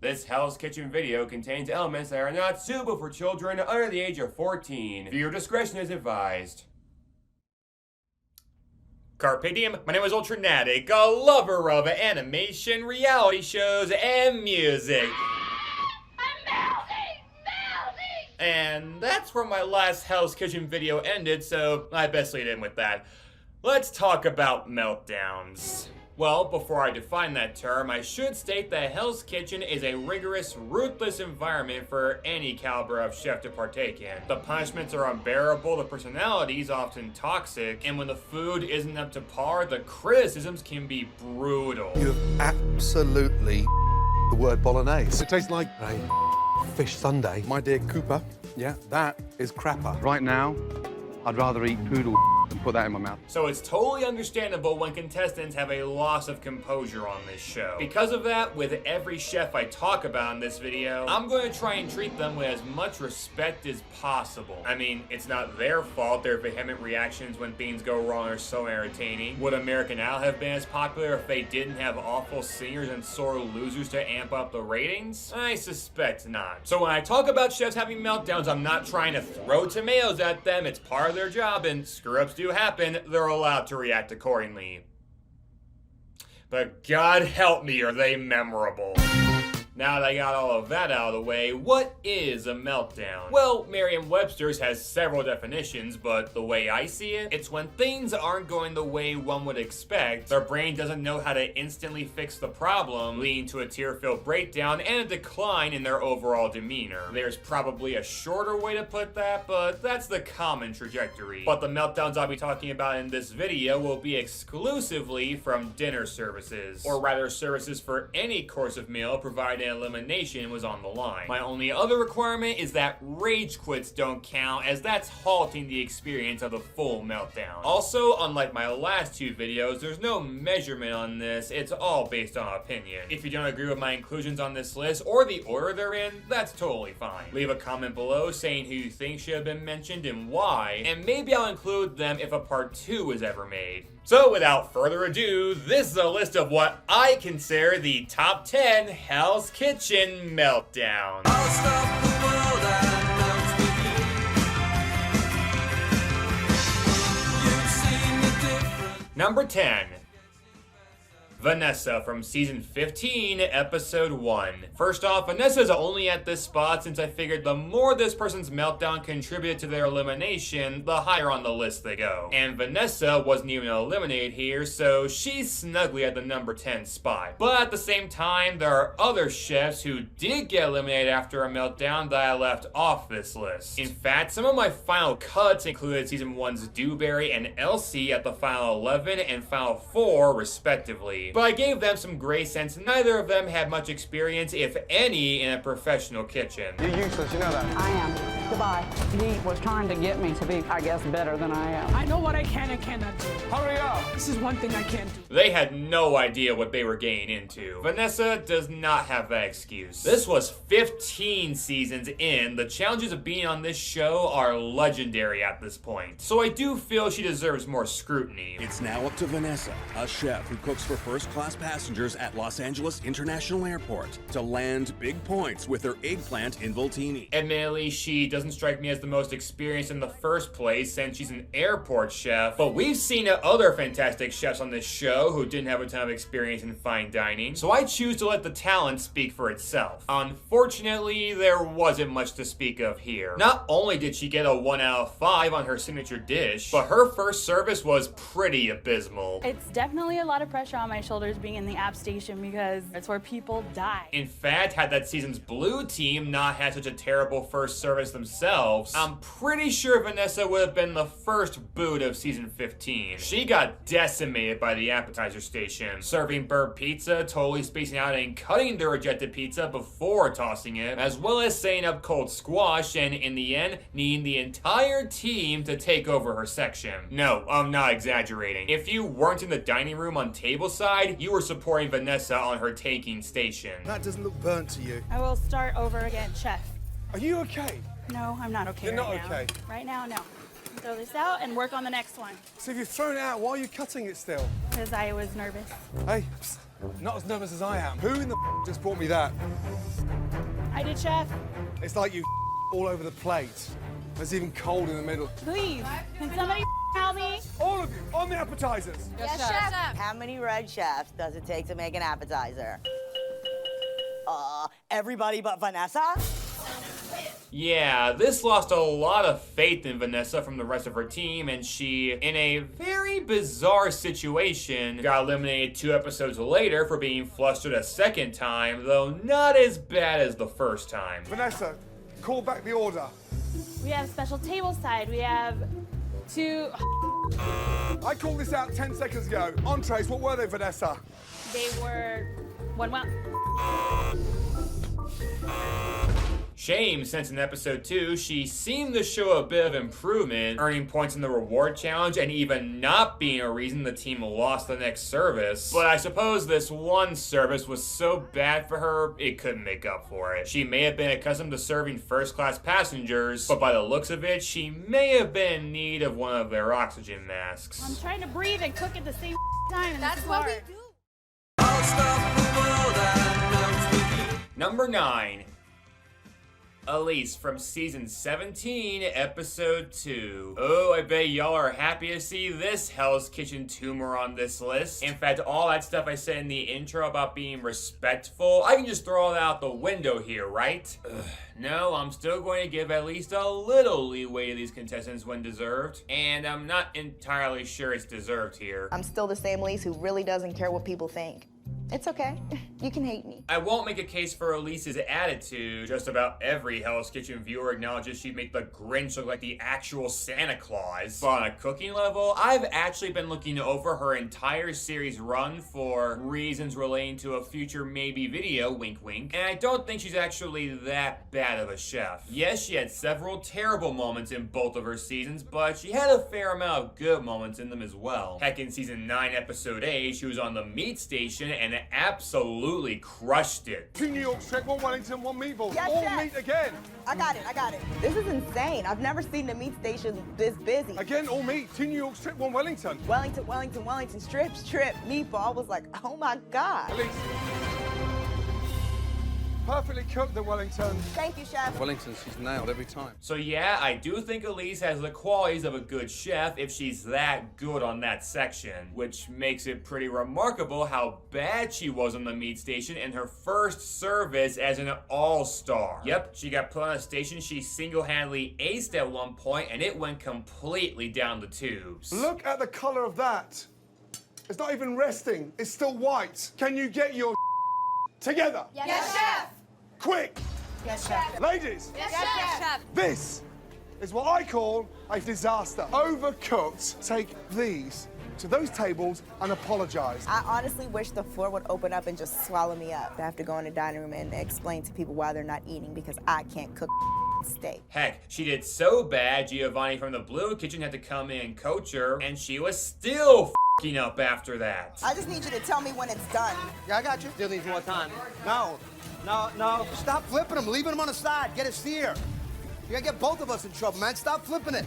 This Hell's Kitchen video contains elements that are not suitable for children under the age of 14. Viewer discretion is advised. Carpe diem, my name is Ultranatic, a lover of animation, reality shows, and music. And that's where my last Hell's Kitchen video ended, so I best lead in with that. Let's talk about meltdowns. Well, before I define that term, I should state that Hell's Kitchen is a rigorous, ruthless environment for any caliber of chef to partake in. The punishments are unbearable, the personalities often toxic, and when the food isn't up to par, the criticisms can be brutal. You have absolutely the word bolognese. It tastes like a fish sundae. My dear Cooper, yeah, that is crapper. Right now, I'd rather eat poodle than put that in my mouth. So it's totally understandable when contestants have a loss of composure on this show. Because of that, with every chef I talk about in this video, I'm going to try and treat them with as much respect as possible. I mean, it's not their fault their vehement reactions when things go wrong are so entertaining. Would American Idol have been as popular if they didn't have awful singers and sore losers to amp up the ratings? I suspect not. So when I talk about chefs having meltdowns, I'm not trying to throw tomatoes at them. It's part of their job, and screw-ups do happen. They're allowed to react accordingly. But God help me, are they memorable. Now that I got all of that out of the way, what is a meltdown? Well, Merriam-Webster's has several definitions, but the way I see it, it's when things aren't going the way one would expect, their brain doesn't know how to instantly fix the problem, leading to a tear-filled breakdown and a decline in their overall demeanor. There's probably a shorter way to put that, but that's the common trajectory. But the meltdowns I'll be talking about in this video will be exclusively from dinner services, or rather services for any course of meal provided elimination was on the line. My only other requirement is that rage quits don't count, as that's halting the experience of the full meltdown. Also, unlike my last two videos, there's no measurement on this, it's all based on opinion. If you don't agree with my inclusions on this list, or the order they're in, that's totally fine. Leave a comment below saying who you think should have been mentioned and why, and maybe I'll include them if a part 2 is ever made. So without further ado, this is a list of what I consider the top 10 Hell's Kitchen meltdowns. Number 10. Vanessa from season 15, episode 1. First off, Vanessa's only at this spot since I figured the more this person's meltdown contributed to their elimination, the higher on the list they go. And Vanessa wasn't even eliminated here, so she's snugly at the number 10 spot. But at the same time, there are other chefs who did get eliminated after a meltdown that I left off this list. In fact, some of my final cuts included season 1's Dewberry and Elsie at the final 11 and final 4, respectively. But I gave them some grace since neither of them had much experience, if any, in a professional kitchen. You're useless, you know that. I am. Goodbye. He was trying to get me to be, I guess, better than I am. I know what I can and cannot do. Hurry up! This is one thing I can't do. They had no idea what they were getting into. Vanessa does not have that excuse. This was 15 seasons in. The challenges of being on this show are legendary at this point. So I do feel she deserves more scrutiny. It's now up to Vanessa, a chef who cooks for first-class passengers at Los Angeles International Airport, to land big points with her eggplant involtini. Admittedly, she doesn't strike me as the most experienced in the first place since she's an airport chef, but we've seen other fantastic chefs on this show who didn't have a ton of experience in fine dining, so I choose to let the talent speak for itself. Unfortunately, there wasn't much to speak of here. Not only did she get a 1 out of 5 on her signature dish, but her first service was pretty abysmal. It's definitely a lot of pressure on my shoulders being in the app station because it's where people die. In fact, had that season's blue team not had such a terrible first service themselves, I'm pretty sure Vanessa would have been the first boot of season 15. She got decimated by the appetizer station, serving burnt pizza, totally spacing out and cutting the rejected pizza before tossing it, as well as setting up cold squash and, in the end, needing the entire team to take over her section. No, I'm not exaggerating. If you weren't in the dining room on tableside, you were supporting Vanessa on her taking station. That doesn't look burnt to you. I will start over again, chef. Are you okay? No, I'm not okay. You're not right now. okay? Right now, no. Throw this out and work on the next one. So if you've thrown it out, why are you cutting it still? Because I was nervous. Hey, psst, not as nervous as I am. Who in the just brought me that? I did, chef. It's like you all over the plate. There's even cold in the middle. Please, can somebody help me? All of you, on the appetizers. Yes, chef. How many red chefs does it take to make an appetizer? Everybody but Vanessa? Yeah, this lost a lot of faith in Vanessa from the rest of her team, and she, in a very bizarre situation, got eliminated 2 episodes later for being flustered a second time, though not as bad as the first time. Vanessa, call back the order. We have special table side. We have 2. I called this out 10 seconds ago. Entrees, what were they, Vanessa? They were 1 well. Shame, since in episode 2, she seemed to show a bit of improvement, earning points in the reward challenge and even not being a reason the team lost the next service. But I suppose this one service was so bad for her, it couldn't make up for it. She may have been accustomed to serving first-class passengers, but by the looks of it, she may have been in need of one of their oxygen masks. I'm trying to breathe and cook at the same time, and That's this is what we hard. do. Number 9. Elise from season 17, episode 2. Oh, I bet y'all are happy to see this Hell's Kitchen tumor on this list. In fact, all that stuff I said in the intro about being respectful, I can just throw it out the window here, right? No, I'm still going to give at least a little leeway to these contestants when deserved, and I'm not entirely sure it's deserved here. I'm still the same Elise who really doesn't care what people think. It's okay. You can hate me. I won't make a case for Elise's attitude. Just about every Hell's Kitchen viewer acknowledges she'd make the Grinch look like the actual Santa Claus. But on a cooking level, I've actually been looking over her entire series run for reasons relating to a future maybe video, wink wink, and I don't think she's actually that bad of a chef. Yes, she had several terrible moments in both of her seasons, but she had a fair amount of good moments in them as well. Heck, in season 9, episode 8, she was on the meat station and absolutely crushed it. 2 New York strip, 1 Wellington, 1 meatball. Yes, all chef. meat again. I got it. This is insane. I've never seen the meat station this busy. Again, all meat. 2 New York strip, 1 Wellington. Wellington, strip, meatball. I was like, oh my God. Elise. Perfectly cooked, the Wellington. Thank you, chef. Wellington, she's nailed every time. So yeah, I do think Elise has the qualities of a good chef if she's that good on that section, which makes it pretty remarkable how bad she was on the meat station in her first service as an all-star. Yep, she got put on a station she single-handedly aced at one point, and it went completely down the tubes. Look at the color of that. It's not even resting. It's still white. Can you get your together? Yes, chef. Quick. Yes, chef. Ladies. Yes, chef. This is what I call a disaster. Overcooked. Take these to those tables and apologize. I honestly wish the floor would open up and just swallow me up. I have to go in the dining room and explain to people why they're not eating because I can't cook steak. Heck, she did so bad, Giovanni from the Blue Kitchen had to come in and coach her, and she was still f***ing up after that. I just need you to tell me when it's done. Yeah, I got you. Still needs more time. No. Stop flipping them. Leaving them on the side. Get a sear. You're gonna get both of us in trouble, man. Stop flipping it.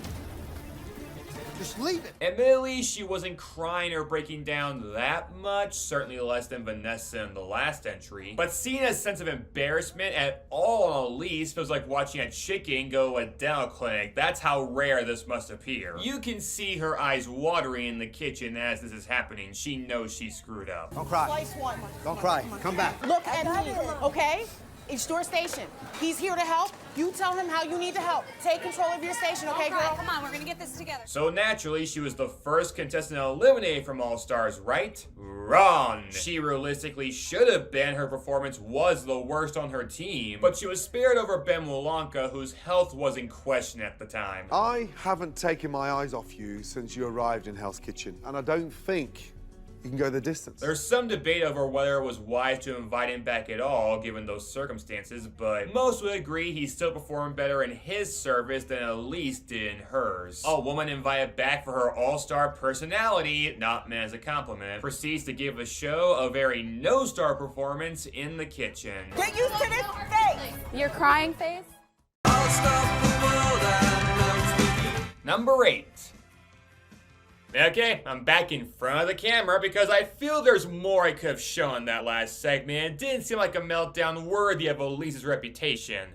Just leave it. Admittedly, she wasn't crying or breaking down that much, certainly less than Vanessa in the last entry. But seeing a sense of embarrassment at all on Elise feels like watching a chicken go to a dental clinic. That's how rare this must appear. You can see her eyes watering in the kitchen as this is happening. She knows she screwed up. Don't cry. Slice one. Don't cry. Come back. Look at me, okay? It's your station. He's here to help. You tell him how you need to help. Take control of your station, okay, girl? Come on, we're gonna get this together. So naturally, she was the first contestant eliminated from All Stars, right? Wrong. She realistically should have been. Her performance was the worst on her team, but she was spared over Ben Wolanka, whose health was in question at the time. I haven't taken my eyes off you since you arrived in Hell's Kitchen, and I don't think you can go the distance. There's some debate over whether it was wise to invite him back at all, given those circumstances, but most would agree he still performed better in his service than Elise did in hers. A woman invited back for her all-star personality, not meant as a compliment, proceeds to give the show a very no-star performance in the kitchen. Get used to this face. Your crying face? Number 8. Okay, I'm back in front of the camera because I feel there's more I could have shown that last segment. It didn't seem like a meltdown worthy of Elise's reputation.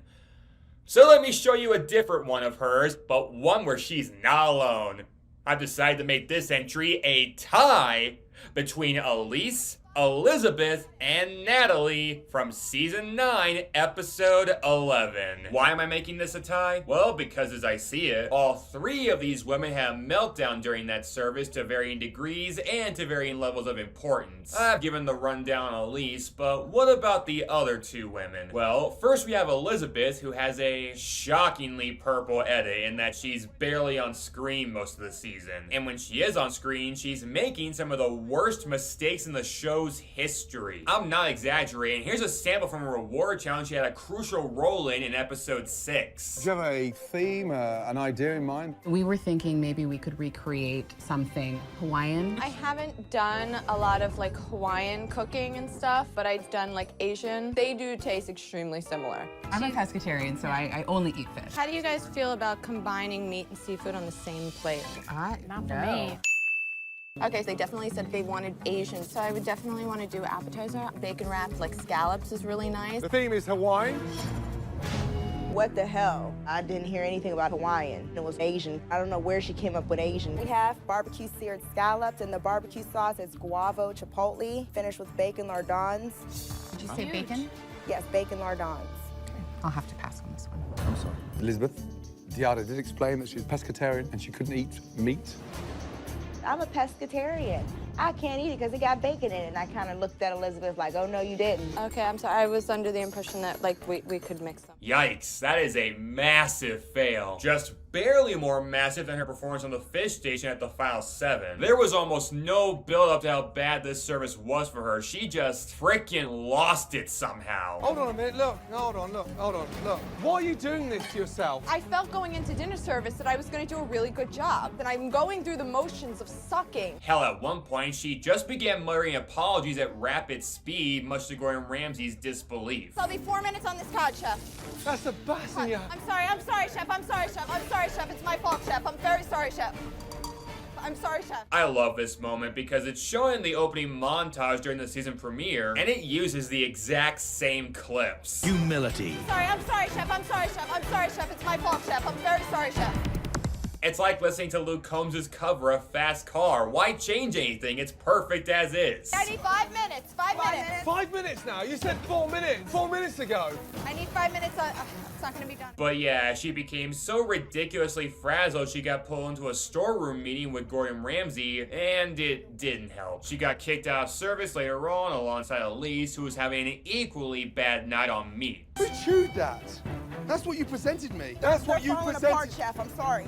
So let me show you a different one of hers, but one where she's not alone. I've decided to make this entry a tie between Elise, Elizabeth, and Natalie from Season 9, Episode 11. Why am I making this a tie? Well, because as I see it, all three of these women had a meltdown during that service to varying degrees and to varying levels of importance. I've given the rundown on Elise, but what about the other two women? Well, first we have Elizabeth, who has a shockingly purple edit in that she's barely on screen most of the season. And when she is on screen, she's making some of the worst mistakes in the show's history. I'm not exaggerating. Here's a sample from a reward challenge she had a crucial role in episode 6. Do you have a theme, an idea in mind? We were thinking maybe we could recreate something Hawaiian. I haven't done a lot of like Hawaiian cooking and stuff, but I've done like Asian. They do taste extremely similar. I'm a pescatarian, so I only eat fish. How do you guys feel about combining meat and seafood on the same plate? Not for me. Okay, so they definitely said they wanted Asian, so I would definitely want to do appetizer. Bacon wrapped like scallops is really nice. The theme is Hawaiian. What the hell? I didn't hear anything about Hawaiian. It was Asian. I don't know where she came up with Asian. We have barbecue seared scallops, and the barbecue sauce is guavo chipotle, finished with bacon lardons. Did you say bacon? Yes, bacon lardons. I'll have to pass on this one. I'm sorry. Elizabeth, Diada did explain that she's pescatarian and she couldn't eat meat. I'm a pescatarian. I can't eat it because it got bacon in it. And I kind of looked at Elizabeth like, oh, no, you didn't. Okay, I'm sorry. I was under the impression that like we could mix them. Yikes, that is a massive fail. Just barely more massive than her performance on the fish station at the final 7. There was almost no build up to how bad this service was for her. She just freaking lost it somehow. Hold on a minute, look. Hold on, look. Why are you doing this to yourself? I felt going into dinner service that I was going to do a really good job. That I'm going through the motions of sucking. Hell, at one point, she just began muttering apologies at rapid speed, much to Gordon Ramsay's disbelief. I'll be 4 minutes on this cod, Chef. That's the best in you. I'm sorry, Chef. I'm sorry, Chef. It's my fault, Chef. I'm very sorry, Chef. I'm sorry, Chef. I love this moment because it's shown in the opening montage during the season premiere, and it uses the exact same clips. Humility. I'm sorry, Chef. I'm sorry, Chef. It's my fault, Chef. I'm very sorry, Chef. It's like listening to Luke Combs' cover of Fast Car. Why change anything? It's perfect as is. I need 5 minutes. 5 minutes. 5 minutes now? You said 4 minutes. 4 minutes ago. I need 5 minutes. It's not going to be done. But yeah, she became so ridiculously frazzled she got pulled into a storeroom meeting with Gordon Ramsay, and it didn't help. She got kicked out of service later on alongside Elise, who was having an equally bad night on meat. Who chewed that? That's what you presented me. That's what you presented. Apart, Chef. I'm sorry.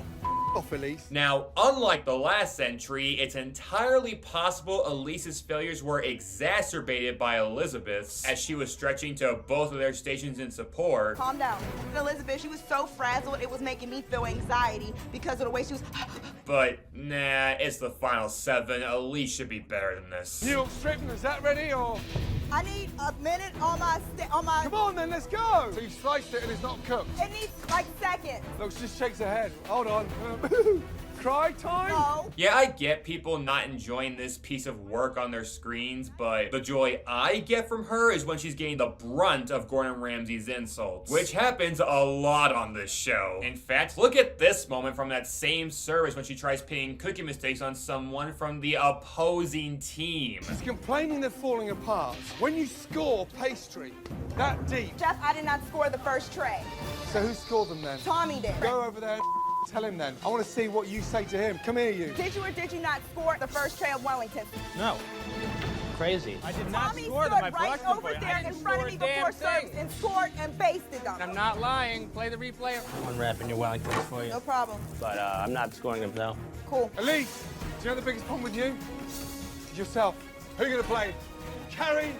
Off, Elise. Now, unlike the last entry, it's entirely possible Elise's failures were exacerbated by Elizabeth's, as she was stretching to both of their stations in support. Calm down. Elizabeth, she was so frazzled, it was making me feel anxiety because of the way she was... But, nah, it's the final 7. Elise should be better than this. New York stripping, is that ready, or...? I need a minute on my... Come on, then, let's go! So you sliced it and it's not cooked? It needs, like, seconds. Look, she just shakes her head. Hold on. Cry time? No. Yeah, I get people not enjoying this piece of work on their screens, but the joy I get from her is when she's getting the brunt of Gordon Ramsay's insults, which happens a lot on this show. In fact, look at this moment from that same service when she tries pinning cooking mistakes on someone from the opposing team. She's complaining they're falling apart. When you score pastry that deep... Chef, I did not score the first tray. So who scored them then? Tommy did. Go over there and tell him then. I want to see what you say to him. Come here, you. Did you or did you not score the first tray of Wellington? No. Crazy. I did not Tommy score stood them. I right blushed over for you. there in front of me before service and scored and basted them. I'm not lying. Play the replay. I'm unwrapping your Wellingtons for you. No problem. But I'm not scoring them, no. Cool. Elise, do you know the biggest problem with you? Yourself. Who are you going to play? Carrie?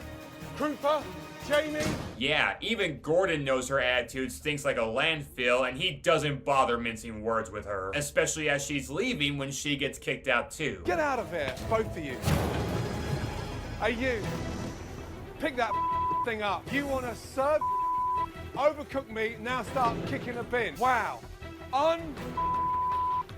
Krupa? Jamie? Yeah, even Gordon knows her attitude stinks like a landfill, and he doesn't bother mincing words with her, especially as she's leaving when she gets kicked out too. Get out of here, both of you. Hey, you. Pick that thing up. You want to serve overcooked meat, now start kicking a bin. Wow.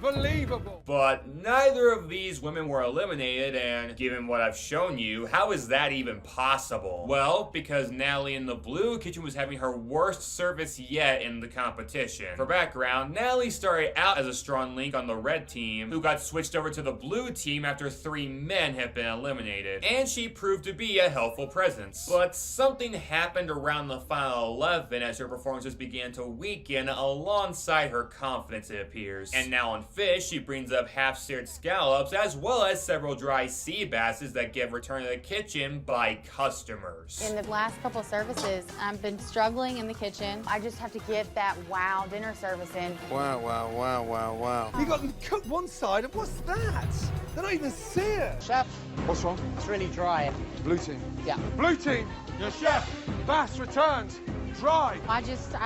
Unbelievable. But neither of these women were eliminated, and given what I've shown you, how is that even possible? Well, because Natalie in the blue kitchen was having her worst service yet in the competition. For background, Natalie started out as a strong link on the red team, who got switched over to the blue team after 3 men had been eliminated, and she proved to be a helpful presence. But something happened around the final 11 as her performances began to weaken alongside her confidence, it appears. And now on fish, she brings up half-seared scallops as well as several dry sea basses that get returned to the kitchen by customers. In the last couple services, I've been struggling in the kitchen. I just have to get that wow dinner service in. Wow, wow, wow, wow, wow. You got them cooked one side, and what's that? They're not even seared. Chef, What's wrong? it's really dry. Blue team. Yeah. Blue team, your chef, bass returns, dry. I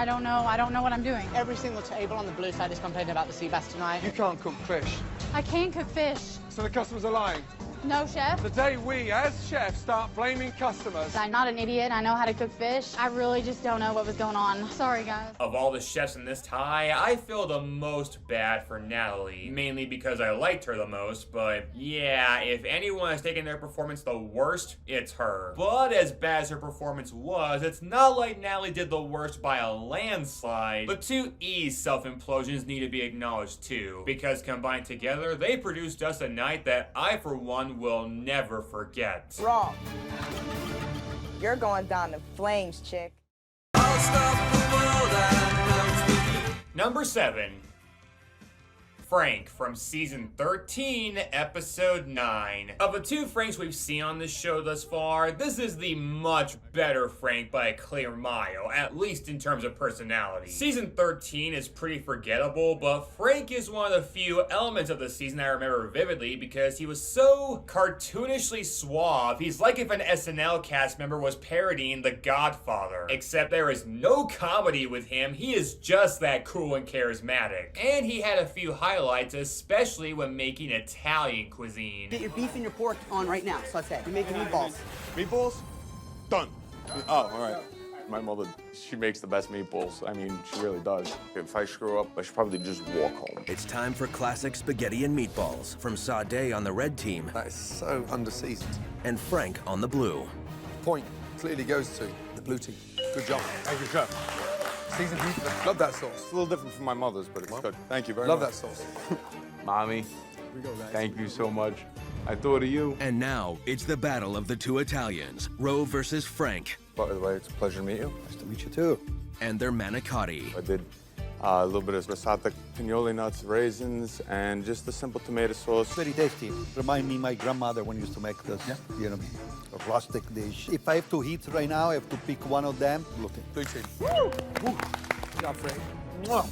don't know what I'm doing. Every single table on the blue side is complaining about the sea bass tonight. You can't cook fish, I can cook fish. so the customers are lying. No, chef. The day we, as chefs, start blaming customers. I'm not an idiot. I know how to cook fish. I really just don't know what was going on. Sorry, guys. Of all the chefs in this tie, I feel the most bad for Natalie, mainly because I liked her the most, but yeah, if anyone has taken their performance the worst, it's her. But as bad as her performance was, it's not like Natalie did the worst by a landslide. But 2E's self-implosions need to be acknowledged too, because combined together, they produced us a night that I, for one, will never forget. Wrong. You're going down in flames, chick. Number 7. Frank from season 13, episode 9. Of the 2 Franks we've seen on this show thus far, this is the much better Frank by a clear mile, at least in terms of personality. Season 13 is pretty forgettable, but Frank is one of the few elements of the season I remember vividly because he was so cartoonishly suave. He's like if an SNL cast member was parodying The Godfather, except there is no comedy with him. He is just that cool and charismatic. And he had a few highlights, especially when making Italian cuisine. Get your beef and your pork on right now, saute. You're making meatballs. Meatballs? Done. Oh, all right. My mother, she makes the best meatballs. I mean, she really does. If I screw up, I should probably just walk home. It's time for classic spaghetti and meatballs from Sade on the red team. That is so underseasoned. And Frank on the blue. Point clearly goes to the blue team. Good job. Thank you, chef. Seasoned beautifully. Love that sauce. It's a little different from my mother's, but it's good. Thank you very Love much. that sauce. Mommy, thank you so much. I thought of you. And now, it's the battle of the 2 Italians, Ro versus Frank. By the way, it's a pleasure to meet you. Nice to meet you too. And their manicotti. I did a little bit of passata, pinoli nuts, raisins, and just a simple tomato sauce. Very tasty. Remind me my grandmother when used to make this, you know, a rustic dish. If I have to eat right now, I have to pick one of them. Look at Blue team. Woo! Good job, Frank. Mwah!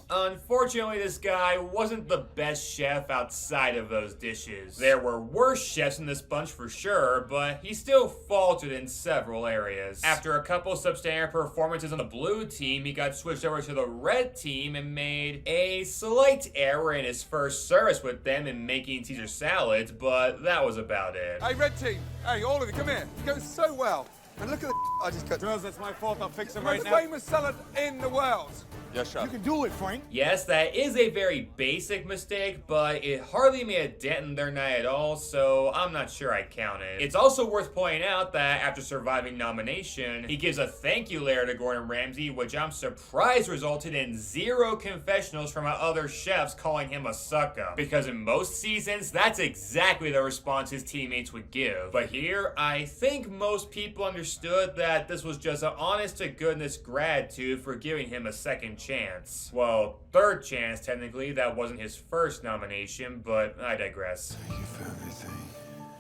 Unfortunately, this guy wasn't the best chef outside of those dishes. There were worse chefs in this bunch for sure, but he still faltered in several areas. After a couple substandard performances on the blue team, he got switched over to the red team and made a slight error in his first service with them in making Caesar salads, but that was about it. Hey, red team. Hey, all of you, come here. It goes so well. And look at the I just cut. Girls, that's my fault. I'll fix it The most famous salad in the world. Yes, chef. You can do it, Frank. Yes, that is a very basic mistake, but it hardly made a dent in their night at all, so I'm not sure I count it. It's also worth pointing out that after surviving nomination, he gives a thank you letter to Gordon Ramsay, which I'm surprised resulted in 0 confessionals from other chefs calling him a suck-up. Because in most seasons, that's exactly the response his teammates would give. But here, I think most people understood that this was just an honest-to-goodness gratitude for giving him a second chance. Well, 3rd chance, technically. That wasn't his first nomination, but I digress. Thank you for everything.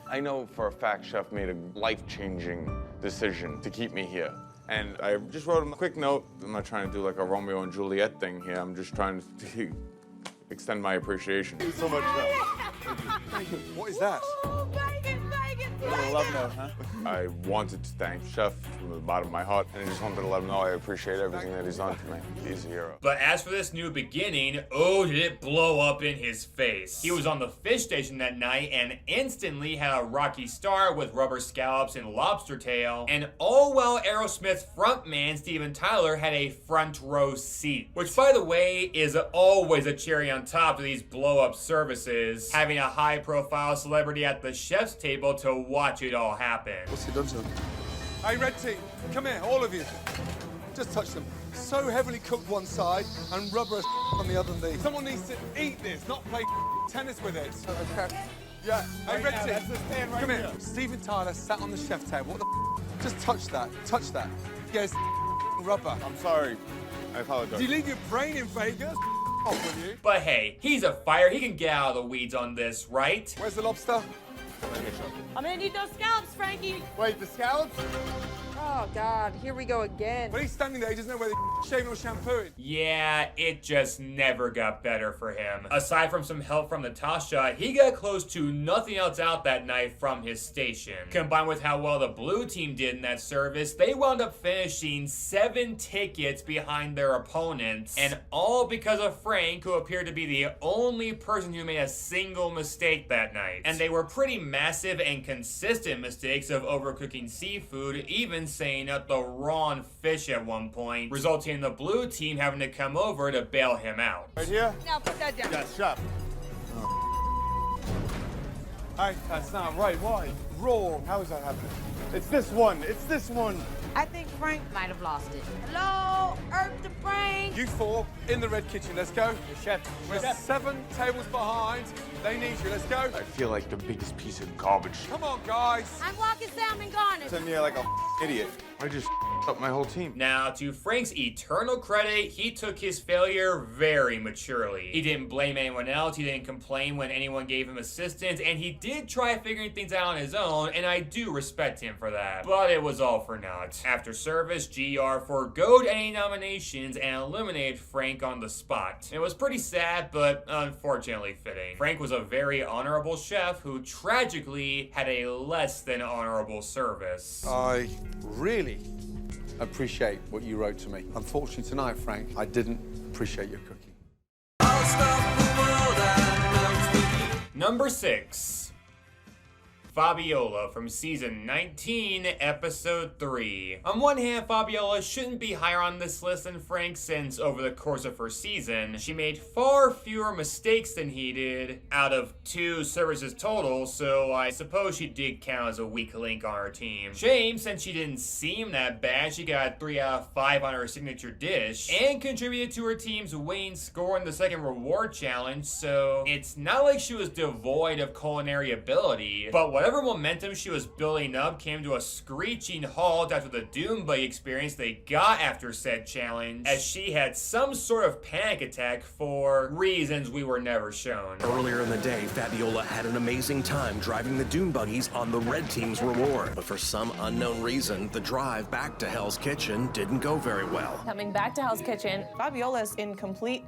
I know for a fact Chef made a life-changing decision to keep me here. And I just wrote him a quick note. I'm not trying to do like a Romeo and Juliet thing here. I'm just trying to extend my appreciation. Thank you so much, Chef. Thank you. What is that? Ooh, bacon, bacon, bacon. A love note, huh? I wanted to thank Chef from the bottom of my heart, and I just wanted to let him know I appreciate everything that he's done for me. He's a hero. But as for this new beginning, oh, did it blow up in his face. He was on the fish station that night and instantly had a rocky start with rubber scallops and lobster tail, and all while Aerosmith frontman Steven Tyler had a front row seat. Which, by the way, is always a cherry on top of these blow-up services, having a high-profile celebrity at the chef's table to watch it all happen. What's he done to him? Hey, red team, come here, all of you. Just touch them. So heavily cooked one side and rubber on the other knee. Someone needs to eat this, not play tennis with it. Yeah. Hey, red team, come here. Steven Tyler sat on the chef table. What the Just touch that. Touch that. Yes, rubber. I'm sorry. I apologize. Do you leave your brain in Vegas? Off with you. But hey, he's a fighter. He can get out of the weeds on this, right? Where's the lobster? I'm gonna need those scallops, Frankie. Wait, the scallops? Oh, God, here we go again. When he's standing there, he doesn't know where they're shaving or shampooing. Yeah, it just never got better for him. Aside from some help from Natasha, he got close to nothing else out that night from his station. Combined with how well the blue team did in that service, they wound up finishing 7 tickets behind their opponents, and all because of Frank, who appeared to be the only person who made a single mistake that night. And they were pretty massive and consistent mistakes of overcooking seafood, even saying up the wrong fish at one point, resulting in the blue team having to come over to bail him out. Right here? Now put that down. Yes, chef. Hey, that's not right. Why? Raw. How is that happening? It's this one. It's this one. I think Frank might have lost it. Hello, Earth the brain. You 4 in the red kitchen. Let's go. Chef. We're 7 tables behind. They need you. Let's go. I feel like the biggest piece of garbage. Come on, guys. I'm walking salmon garnish. Sitting here like a idiot. I just up my whole team. Now, to Frank's eternal credit, he took his failure very maturely. He didn't blame anyone else, he didn't complain when anyone gave him assistance, and he did try figuring things out on his own, and I do respect him for that. But it was all for naught. After service, GR forgoed any nominations and eliminated Frank on the spot. It was pretty sad, but unfortunately fitting. Frank was a very honorable chef who tragically had a less than honorable service. I really appreciate what you wrote to me. Unfortunately tonight, Frank, I didn't appreciate your cooking. Number 6. Fabiola from season 19, episode 3. On one hand, Fabiola shouldn't be higher on this list than Frank, since over the course of her season, she made far fewer mistakes than he did out of 2 services total, so I suppose she did count as a weak link on her team. Shame, since she didn't seem that bad, she got 3 out of 5 on her signature dish, and contributed to her team's winning score in the second reward challenge, so it's not like she was devoid of culinary ability, but whatever momentum she was building up came to a screeching halt after the Doom Buggy experience they got after said challenge, as she had some sort of panic attack for reasons we were never shown. Earlier in the day, Fabiola had an amazing time driving the Doom Buggies on the red team's reward. But for some unknown reason, the drive back to Hell's Kitchen didn't go very well. Coming back to Hell's Kitchen, Fabiola's in complete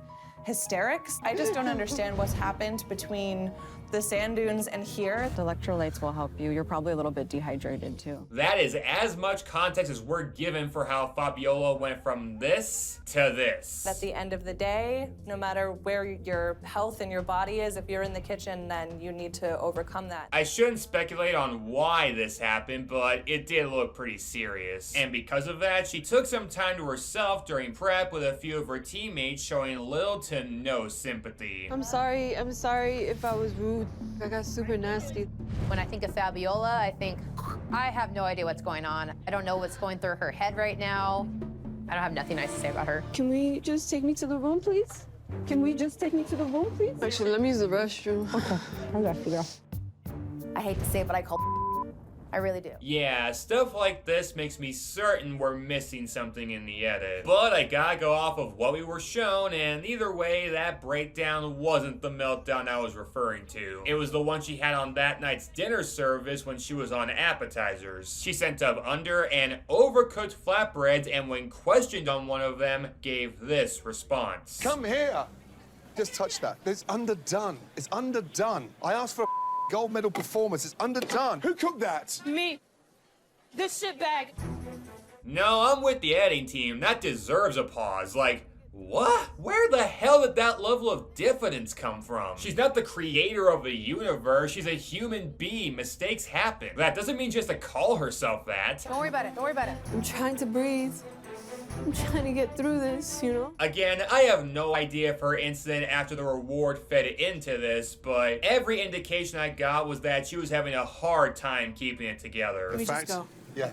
hysterics. I just don't understand what's happened between the sand dunes and here. The electrolytes will help you. You're probably a little bit dehydrated too. That is as much context as we're given for how Fabiola went from this to this. At the end of the day, no matter where your health and your body is, if you're in the kitchen, then you need to overcome that. I shouldn't speculate on why this happened, but it did look pretty serious. And because of that, she took some time to herself during prep, with a few of her teammates showing little to no sympathy. I'm sorry if I was rude. I got super nasty. When I think of Fabiola, I have no idea what's going on. I don't know what's going through her head right now. I don't have nothing nice to say about her. Can we just take me to the room, please? Can we just take me to the room, please? Actually, let me use the restroom. Okay, I got you, girl. I hate to say it, but I call I really do. Yeah, stuff like this makes me certain we're missing something in the edit. But I gotta go off of what we were shown, and either way, that breakdown wasn't the meltdown I was referring to. It was the one she had on that night's dinner service when she was on appetizers. She sent up under and overcooked flatbreads, and when questioned on one of them, gave this response. Come here. Just touch that. It's underdone. It's underdone. I asked for a gold medal performance. It's underdone. Who cooked that? Me. this shit bag. No, I'm with the editing team. That deserves a pause. Like, what? Where the hell did that level of diffidence come from? She's not the creator of the universe. She's a human being. Mistakes happen. That doesn't mean she has to call herself that. Don't worry about it. Don't worry about it. I'm trying to breathe. I'm trying to get through this, you know? Again, I have no idea if her incident after the reward fed into this, but every indication I got was that she was having a hard time keeping it together. Let me just go. Yeah.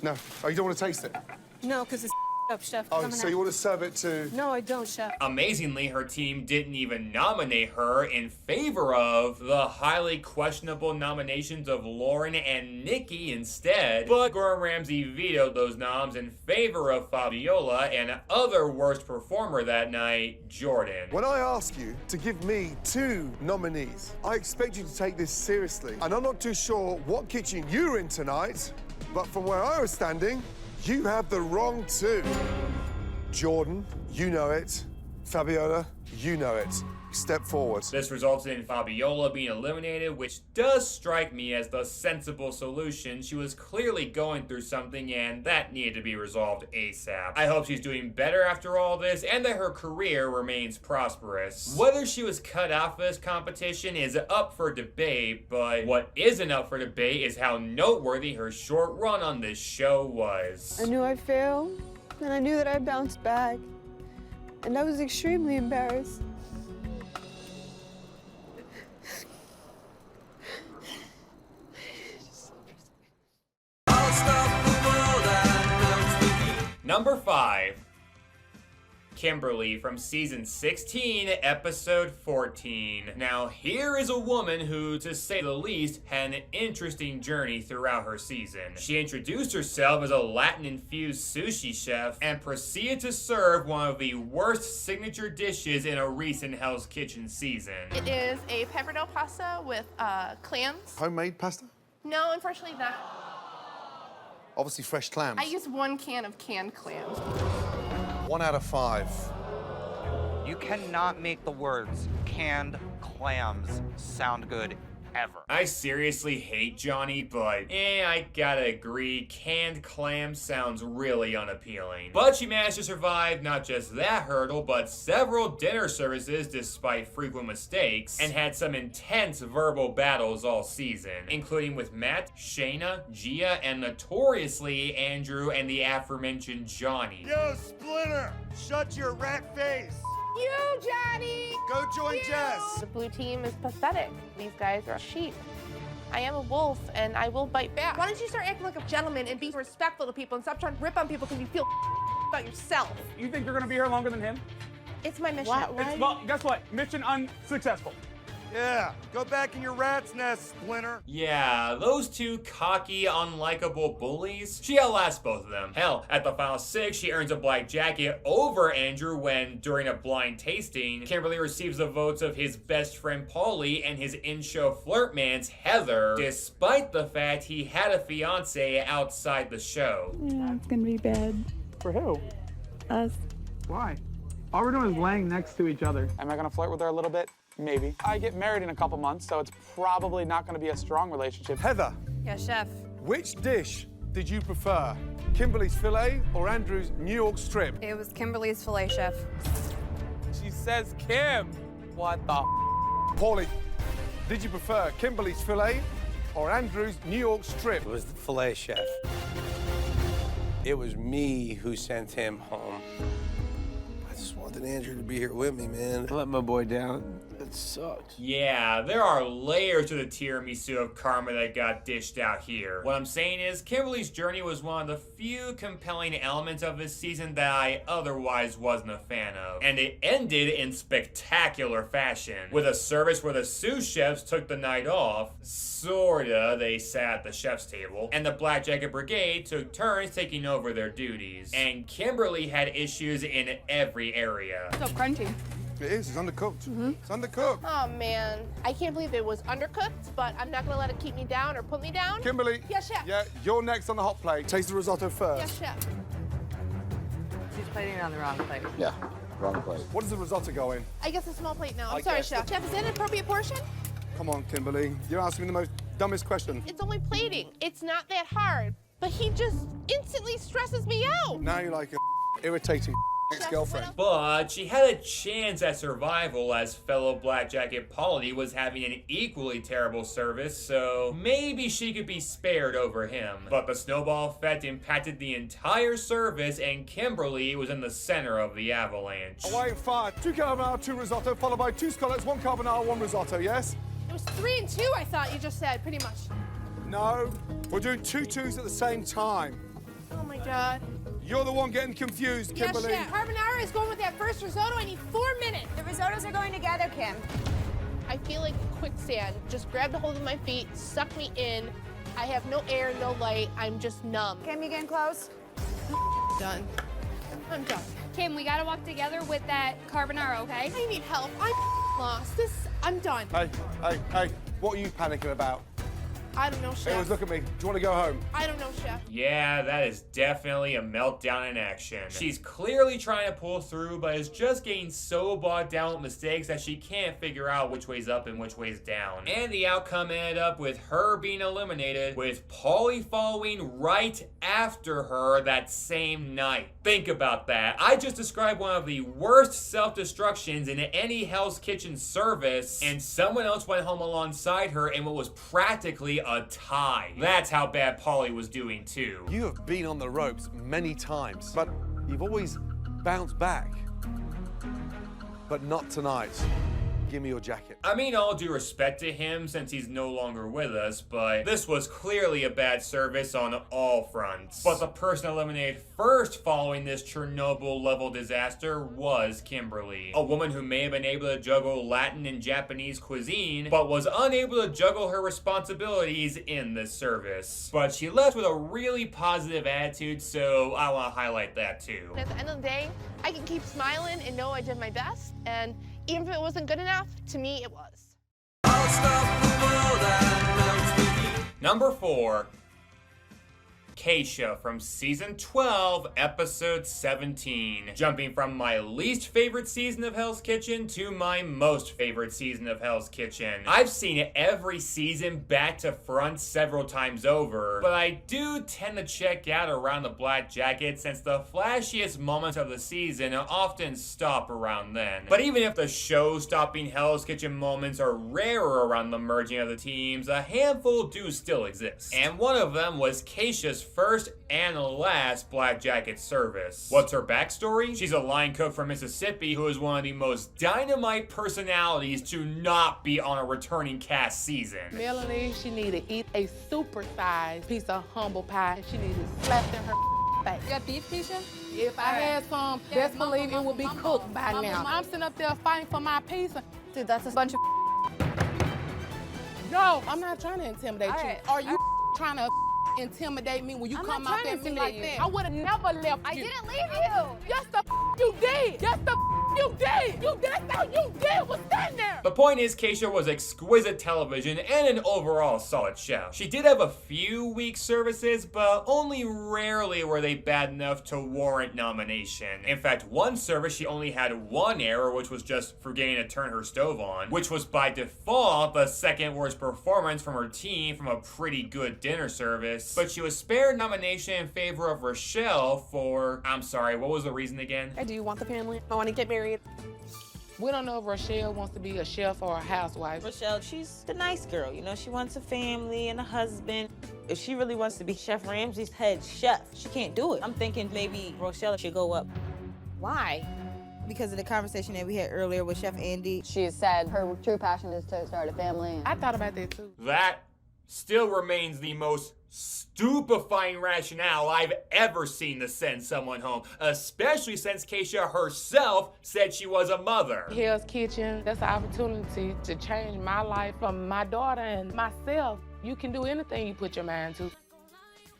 No. Oh, you don't want to taste it? No, because it's up, Chef. Oh, so you want to serve it to... No, I don't, Chef. Amazingly, her team didn't even nominate her in favor of the highly questionable nominations of Lauren and Nikki instead. But Gordon Ramsay vetoed those noms in favor of Fabiola and other worst performer that night, Jordan. When I ask you to give me 2 nominees, I expect you to take this seriously. And I'm not too sure what kitchen you're in tonight, but from where I was standing, you have the wrong 2. Jordan, you know it. Fabiola, you know it. Step forward. This resulted in Fabiola being eliminated, which does strike me as the sensible solution. She was clearly going through something, and that needed to be resolved ASAP. I hope she's doing better after all this, and that her career remains prosperous. Whether she was cut out for this competition is up for debate, but what isn't up for debate is how noteworthy her short run on this show was. I knew I failed, and I knew that I bounced back. And I was extremely embarrassed. Number 5. Kimberly from season 16, episode 14. Now, here is a woman who, to say the least, had an interesting journey throughout her season. She introduced herself as a Latin-infused sushi chef and proceeded to serve one of the worst signature dishes in a recent Hell's Kitchen season. It is a pepperdelle pasta with clams. Homemade pasta? No, unfortunately not. Obviously fresh clams. I use 1 can of canned clams. 1 out of 5. You cannot make the words canned clams sound good ever. I seriously hate Johnny, but I gotta agree, canned clam sounds really unappealing. But she managed to survive not just that hurdle, but several dinner services despite frequent mistakes, and had some intense verbal battles all season, including with Matt, Shayna, Gia, and notoriously Andrew and the aforementioned Johnny. Yo, Splinter, shut your rat face. You, Johnny! Go join Jess. The blue team is pathetic. These guys are sheep. I am a wolf, and I will bite back. Why don't you start acting like a gentleman and be respectful to people and stop trying to rip on people because you feel about yourself? You think you're gonna be here longer than him? It's my mission. Well, guess what? Mission unsuccessful. Yeah, go back in your rat's nest, Splinter. Yeah, those 2 cocky, unlikable bullies. She outlasts both of them. Hell, at the final 6, she earns a black jacket over Andrew when, during a blind tasting, Kimberly receives the votes of his best friend Paulie and his in-show flirtmans Heather, despite the fact he had a fiance outside the show. Yeah, it's gonna be bad. For who? Us. Why? All we're doing is laying next to each other. Am I gonna flirt with her a little bit? Maybe. I get married in a couple months, so it's probably not gonna be a strong relationship. Heather, Yeah, chef. which dish did you prefer? Kimberly's filet or Andrew's New York strip? It was Kimberly's filet, chef. She says Kim. What the? Paulie, did you prefer Kimberly's filet or Andrew's New York strip? It was the filet, chef. It was me who sent him home. I just wanted Andrew to be here with me, man. I let my boy down. It sucks. Yeah, there are layers to the tiramisu of karma that got dished out here. What I'm saying is, Kimberly's journey was one of the few compelling elements of this season that I otherwise wasn't a fan of. And it ended in spectacular fashion, with a service where the sous chefs took the night off, sorta, they sat at the chef's table, and the Black Jacket Brigade took turns taking over their duties. And Kimberly had issues in every area. So crunchy. It is, it's undercooked. It's undercooked. Oh, man. I can't believe it was undercooked, but I'm not gonna let it keep me down or put me down. Kimberly. Yes, chef. Yeah, you're next on the hot plate. Taste the risotto first. Yes, chef. She's plating it on the wrong plate. Yeah, wrong plate. What does the risotto go in? I guess a small plate now. I'm I sorry, guess. chef. Chef, is that an appropriate portion? Come on, Kimberly. You're asking me the most dumbest question. It's only plating. It's not that hard. but he just instantly stresses me out. Now you're like a irritating ex-girlfriend. But she had a chance at survival as fellow Black Jacket Polly was having an equally terrible service, so maybe she could be spared over him. But the snowball effect impacted the entire service and Kimberly was in the center of the avalanche. Away 5, 2 carbonara, 2 risotto, followed by 2 scallops, 1 carbonara, 1 risotto, yes? It was 3 and 2, I thought you just said, pretty much. No, we're doing 2 2s at the same time. Oh my God. You're the one getting confused, Kimberly. Yes, Chef. Carbonara is going with that first risotto. I need 4 minutes. The risottos are going together, Kim. I feel like quicksand. Just grabbed a hold of my feet, sucked me in. I have no air, no light. I'm just numb. Kim, you getting close? Done. I'm done. Kim, we gotta walk together with that carbonara, okay? I need help. I'm lost. I'm done. Hey, what are you panicking about? I don't know, Chef. Hey, look at me. Do you want to go home? I don't know, Chef. Yeah, that is definitely a meltdown in action. She's clearly trying to pull through, but is just getting so bogged down with mistakes that she can't figure out which way's up and which way's down. And the outcome ended up with her being eliminated, with Polly following right after her that same night. Think about that. I just described one of the worst self-destructions in any Hell's Kitchen service, and someone else went home alongside her in what was practically a tie. That's how bad Polly was doing too. You have been on the ropes many times, but you've always bounced back. But not tonight. Give me your jacket. I mean, all due respect to him since he's no longer with us, but this was clearly a bad service on all fronts. But the person eliminated first following this Chernobyl-level disaster was Kimberly, a woman who may have been able to juggle Latin and Japanese cuisine, but was unable to juggle her responsibilities in this service. But she left with a really positive attitude, so I want to highlight that too. At the end of the day, I can keep smiling and know I did my best, and even if it wasn't good enough, to me it was. Number 4. Keisha from season 12, episode 17. Jumping from my least favorite season of Hell's Kitchen to my most favorite season of Hell's Kitchen. I've seen every season back to front several times over, but I do tend to check out around the Black Jacket since the flashiest moments of the season often stop around then. But even if the show-stopping Hell's Kitchen moments are rarer around the merging of the teams, a handful do still exist. And one of them was Keisha's first and last Black Jacket service. What's her backstory? She's a line cook from Mississippi who is one of the most dynamite personalities to not be on a returning cast season. Melanie, she need to eat a super-sized piece of humble pie. She need to slap in her face. You got beef, Keisha? If I had some, best believe it would be cooked by now. I'm sitting up there fighting for my piece. Dude, that's a bunch of No, I'm not trying to intimidate you. right. Are you trying to intimidate me when you I'm come not out trying at to me like intimidate that? you. I would have never left I you. didn't leave you. Yes, the you did. Yes, the you did. That's all you did was stand there. The point is, Keisha was exquisite television and an overall solid chef. She did have a few weak services, but only rarely were they bad enough to warrant nomination. In fact, one service she only had one error, which was just forgetting to turn her stove on, which was by default the second worst performance from her team from a pretty good dinner service. But she was spared nomination in favor of Rochelle for, I'm sorry, what was the reason again? Hey, do you want the family? I want to get married. We don't know if Rochelle wants to be a chef or a housewife. Rochelle, she's the nice girl, you know, she wants a family and a husband. If she really wants to be Chef Ramsay's head chef, she can't do it. I'm thinking maybe Rochelle should go up. Why? Because of the conversation that we had earlier with Chef Andy. She said her true passion is to start a family. I thought about that too. That still remains the most stupefying rationale I've ever seen to send someone home, especially since Keisha herself said she was a mother. Hell's Kitchen, that's an opportunity to change my life from my daughter and myself. You can do anything you put your mind to.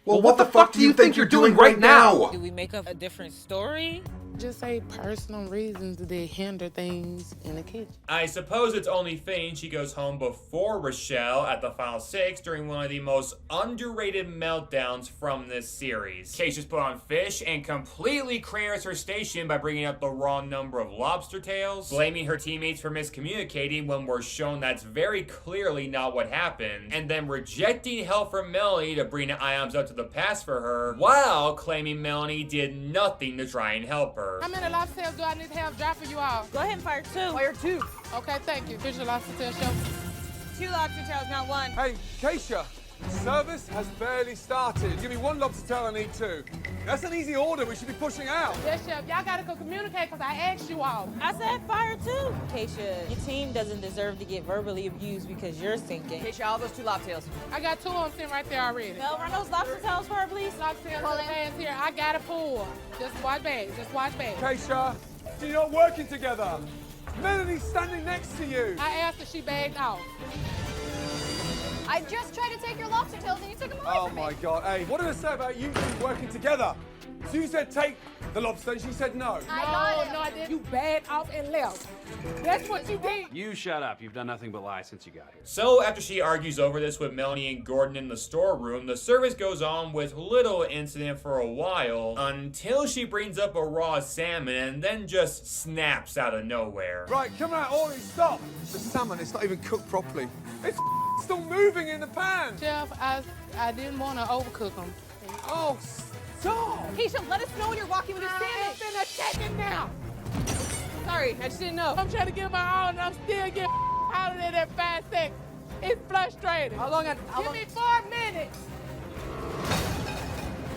Well, what the fuck do you think you're doing right now? Do we make up a different story? Just say personal reasons that hinder things in the kitchen. I suppose it's only fitting she goes home before Rochelle at the final 6 during one of the most underrated meltdowns from this series. Keisha's put on fish and completely clears her station by bringing up the wrong number of lobster tails, blaming her teammates for miscommunicating when we're shown that's very clearly not what happened, and then rejecting help from Melanie to bring Iams up to the pass for her, while claiming Melanie did nothing to try and help her. How many lobster tails do I need to have dry for you all? Go ahead and fire 2. Fire 2. Okay, thank you. Here's your lobster tail show. 2 lobster tails, not 1. Hey, Keisha, service has barely started. Give me 1 lobster tail, I need 2. That's an easy order we should be pushing out. Yes, Chef. Y'all gotta go communicate because I asked you all. I said fire 2. Keisha, your team doesn't deserve to get verbally abused because you're sinking. Keisha, all those 2 lobster tails. I got 2 on sitting right there already. Mel, run those lobster tails for her, please. Lobster tails in the hands here. I got a pull. Just watch back. Just watch back. Keisha, you're not working together. Melanie's standing next to you. I asked her, she bagged off. I just tried to take your lobster tails and you took them away Oh from me. my God, hey, what did I say about you two working together? So you said take the lobster and she said no. No, I didn't. You bagged off and left. That's what you did. You shut up. You've done nothing but lie since you got here. So after she argues over this with Melanie and Gordon in the storeroom, the service goes on with little incident for a while until she brings up a raw salmon and then just snaps out of nowhere. Right, come out, Ori, stop. The salmon, it's not even cooked properly. It's still moving in the pan. Chef, I didn't want to overcook them. Oh, stop. Keisha, let us know when you're walking with your salmon. I'm in a second now. Sorry, I just didn't know. I'm trying to get my all and I'm still getting out of there in 5 seconds. It's frustrating. Give me 4 minutes.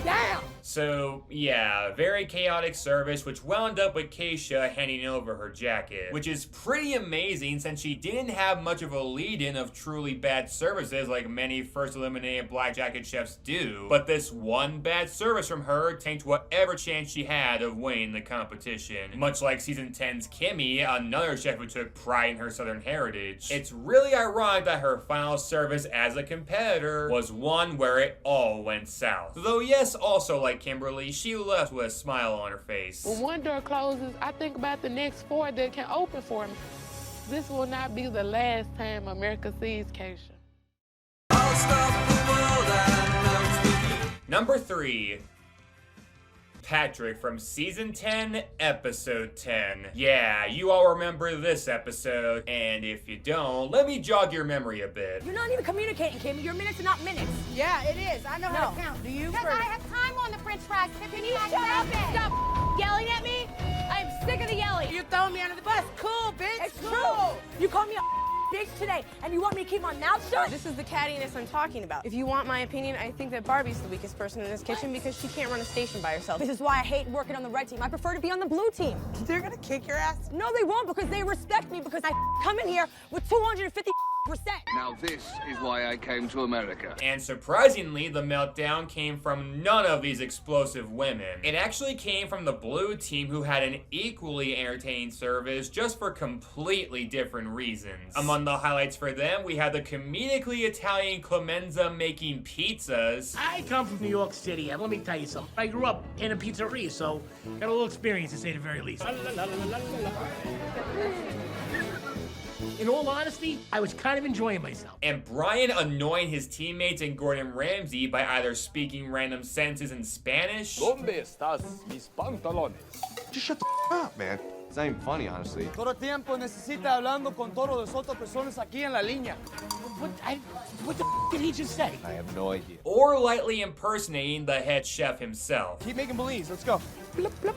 Damn. So, yeah, very chaotic service, which wound up with Keisha handing over her jacket, which is pretty amazing since she didn't have much of a lead-in of truly bad services like many first eliminated black jacket chefs do, but this one bad service from her tanked whatever chance she had of winning the competition. Much like season 10's Kimmy, another chef who took pride in her southern heritage. It's really ironic that her final service as a competitor was one where it all went south. Though yes, also like Kimberly, she left with a smile on her face. When one door closes, I think about the next 4 that can open for me. This will not be the last time America sees Keisha. Number 3. Patrick from season 10, episode 10. Yeah, you all remember this episode, and if you don't, let me jog your memory a bit. You're not even communicating, Kim. Your minutes are not minutes. Yeah, it is. I know how to count. Do you? Because I have time on the french fries. Can you shut up and stop yelling at me? I'm sick of the yelling. You're throwing me under the bus. Cool, bitch. It's true. You called me a bitch today, and you want me to keep my mouth shut? This is the cattiness I'm talking about. If you want my opinion, I think that Barbie's the weakest person in this kitchen because she can't run a station by herself. This is why I hate working on the red team. I prefer to be on the blue team. They're gonna kick your ass? No, they won't, because they respect me because I come in here with 250%. Now this is why I came to America. And surprisingly, the meltdown came from none of these explosive women. It actually came from the blue team, who had an equally entertaining service, just for completely different reasons. Among the highlights for them, we had the comedically Italian Clemenza making pizzas. I come from New York City, and let me tell you something. I grew up in a pizzeria, so got a little experience to say the very least. In all honesty, I was kind of enjoying myself. And Brian annoying his teammates and Gordon Ramsay by either speaking random sentences in Spanish. ¿Dónde estás mis pantalones? Just shut the up, man. It's not even funny, honestly. Todo tiempo necesita hablando con todas las otras personas aquí en la línea. What the did he just say? I have no idea. Or lightly impersonating the head chef himself. Keep making believes. Let's go. Blup, blup.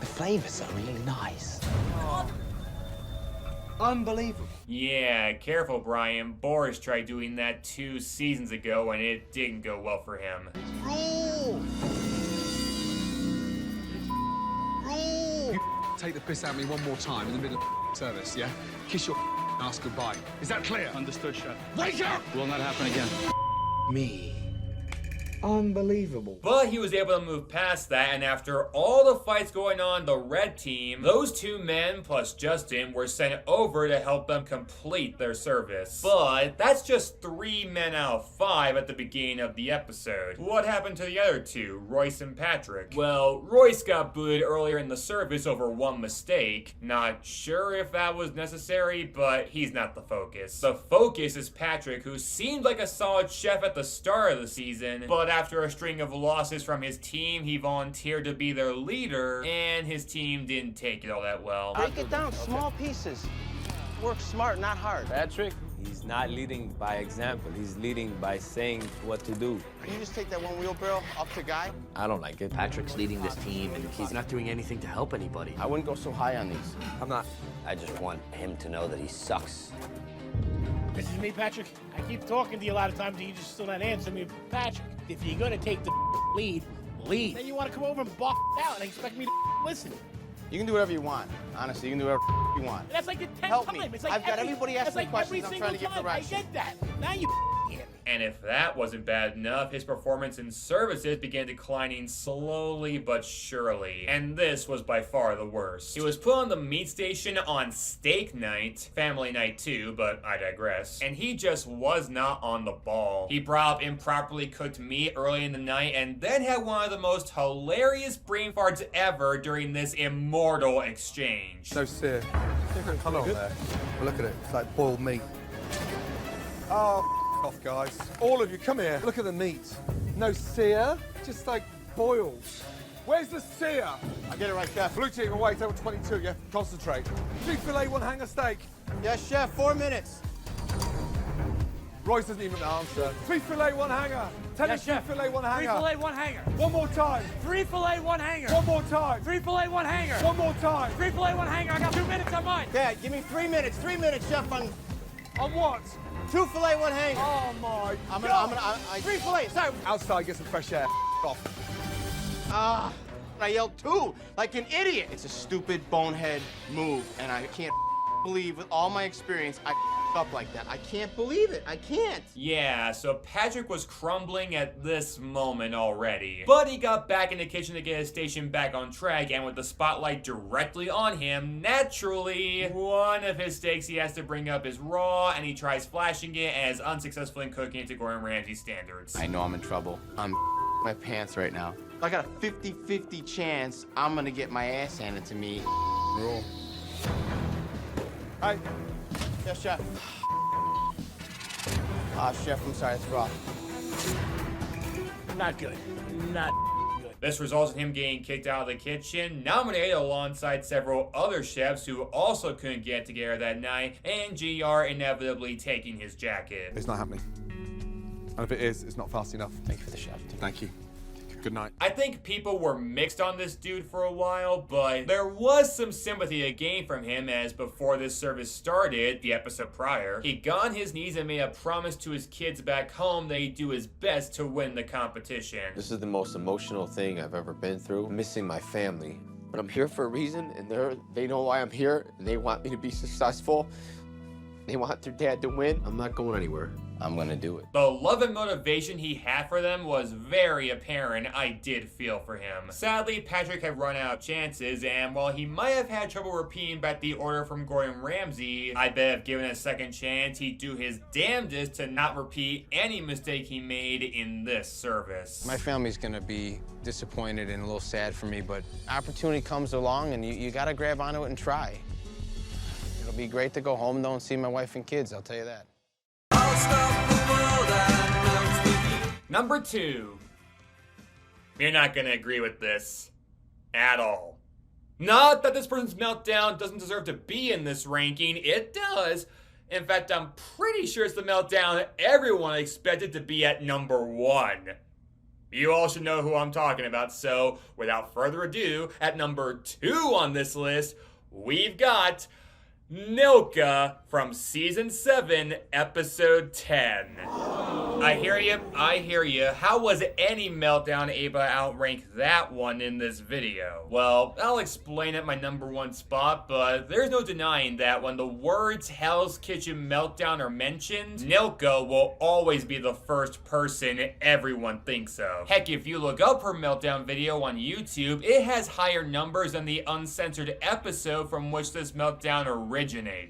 The flavors are really nice. Unbelievable. Yeah, careful, Brian. Boris tried doing that 2 seasons ago and it didn't go well for him. Rule! You take the piss out of me one more time in the middle of service, yeah? Kiss your and ask goodbye. Is that clear? Understood, chef. Wake up! Will not happen again. Me. Unbelievable. But he was able to move past that, and after all the fights going on the red team, those 2 men plus Justin were sent over to help them complete their service. But that's just 3 men out of 5 at the beginning of the episode. What happened to the other 2, Royce and Patrick? Well, Royce got booted earlier in the service over one mistake. Not sure if that was necessary, but he's not the focus. The focus is Patrick, who seemed like a solid chef at the start of the season, but after a string of losses from his team, he volunteered to be their leader, and his team didn't take it all that well. Break it down, small pieces. Work smart, not hard. Patrick, he's not leading by example. He's leading by saying what to do. Can you just take that one wheelbarrow up to Guy? I don't like it. Patrick's leading this team, and he's not doing anything to help anybody. I wouldn't go so high on these. I'm not. I just want him to know that he sucks. This is me, Patrick. I keep talking to you a lot of times, and you just still not answering me. Patrick, if you're gonna take the lead, lead. Then you want to come over and bark out and expect me to listen. You can do whatever you want. Honestly, you can do whatever you want. That's like the 10th Help time. me. It's like I've got everybody asking me questions. I'm trying to give direction. I get that. Now you get me. And if that wasn't bad enough, his performance in services began declining slowly but surely. And this was by far the worst. He was put on the meat station on steak night, family night too, but I digress. And he just was not on the ball. He brought up improperly cooked meat early in the night and then had one of the most hilarious brain farts ever during this immortal exchange. No sear. Come on there. Look at it. It's like boiled meat. Oh, off, guys. All of you, come here. Look at the meat. No sear, just like boiled. Where's the sear? I get it right, Chef. Blue team away, table 22, yeah? Concentrate. 3 filet, 1 hanger steak. Yes, Chef. 4 minutes. Royce doesn't even answer. 3 filet, 1 hanger. Tell us 3 filet, 1 hanger. 3 fillet, 1 hanger. One more time. 3 fillet, 1 hanger. One more time. 3 fillet, 1 hanger. One more time. 3 fillet, 1 hanger. I got 2 minutes on mine. Okay, give me 3 minutes. 3 minutes, Chef. On what? 2 filet, 1 hanger. Oh my I'm God. gonna 3 fillet. Sorry. Outside, get some fresh air. Off. I yelled 2 like an idiot. It's a stupid bonehead move, and I can't believe with all my experience I up like that. I can't believe it. I can't. Yeah, so Patrick was crumbling at this moment already. But he got back in the kitchen to get his station back on track, and with the spotlight directly on him, naturally, one of his steaks he has to bring up is raw, and he tries flashing it and is unsuccessful in cooking it to Gordon Ramsay's standards. I know I'm in trouble. I'm my pants right now. I got a 50-50 chance I'm gonna get my ass handed to me. Rule. Hi. Yes, Chef. Chef, I'm sorry, it's raw. Not good. Not good. This results in him getting kicked out of the kitchen, nominated alongside several other chefs who also couldn't get together that night, and GR inevitably taking his jacket. It's not happening. And if it is, it's not fast enough. Thank you for the chef. Thank you. Good night. I think people were mixed on this dude for a while, but there was some sympathy to gain from him as before this service started, the episode prior, he got on his knees and made a promise to his kids back home that he'd do his best to win the competition. This is the most emotional thing I've ever been through. I'm missing my family. But I'm here for a reason, and they know why I'm here, and they want me to be successful. They want their dad to win. I'm not going anywhere. I'm gonna do it. The love and motivation he had for them was very apparent. I did feel for him. Sadly, Patrick had run out of chances, and while he might have had trouble repeating back the order from Gordon Ramsay, I bet if given a second chance, he'd do his damnedest to not repeat any mistake he made in this service. My family's gonna be disappointed and a little sad for me, but opportunity comes along and you gotta grab onto it and try. It'll be great to go home though and see my wife and kids, I'll tell you that. Number 2. You're not gonna agree with this at all. Not that this person's meltdown doesn't deserve to be in this ranking, it does. In fact, I'm pretty sure it's the meltdown everyone expected to be at number 1. You all should know who I'm talking about, so without further ado, at number 2 on this list, we've got Nilka from Season 7, Episode 10. I hear you. How was any Meltdown able to outrank that one in this video? Well, I'll explain at my #1 spot, but there's no denying that when the words Hell's Kitchen Meltdown are mentioned, Nilka will always be the first person everyone thinks of. Heck, if you look up her Meltdown video on YouTube, it has higher numbers than the uncensored episode from which this Meltdown originates.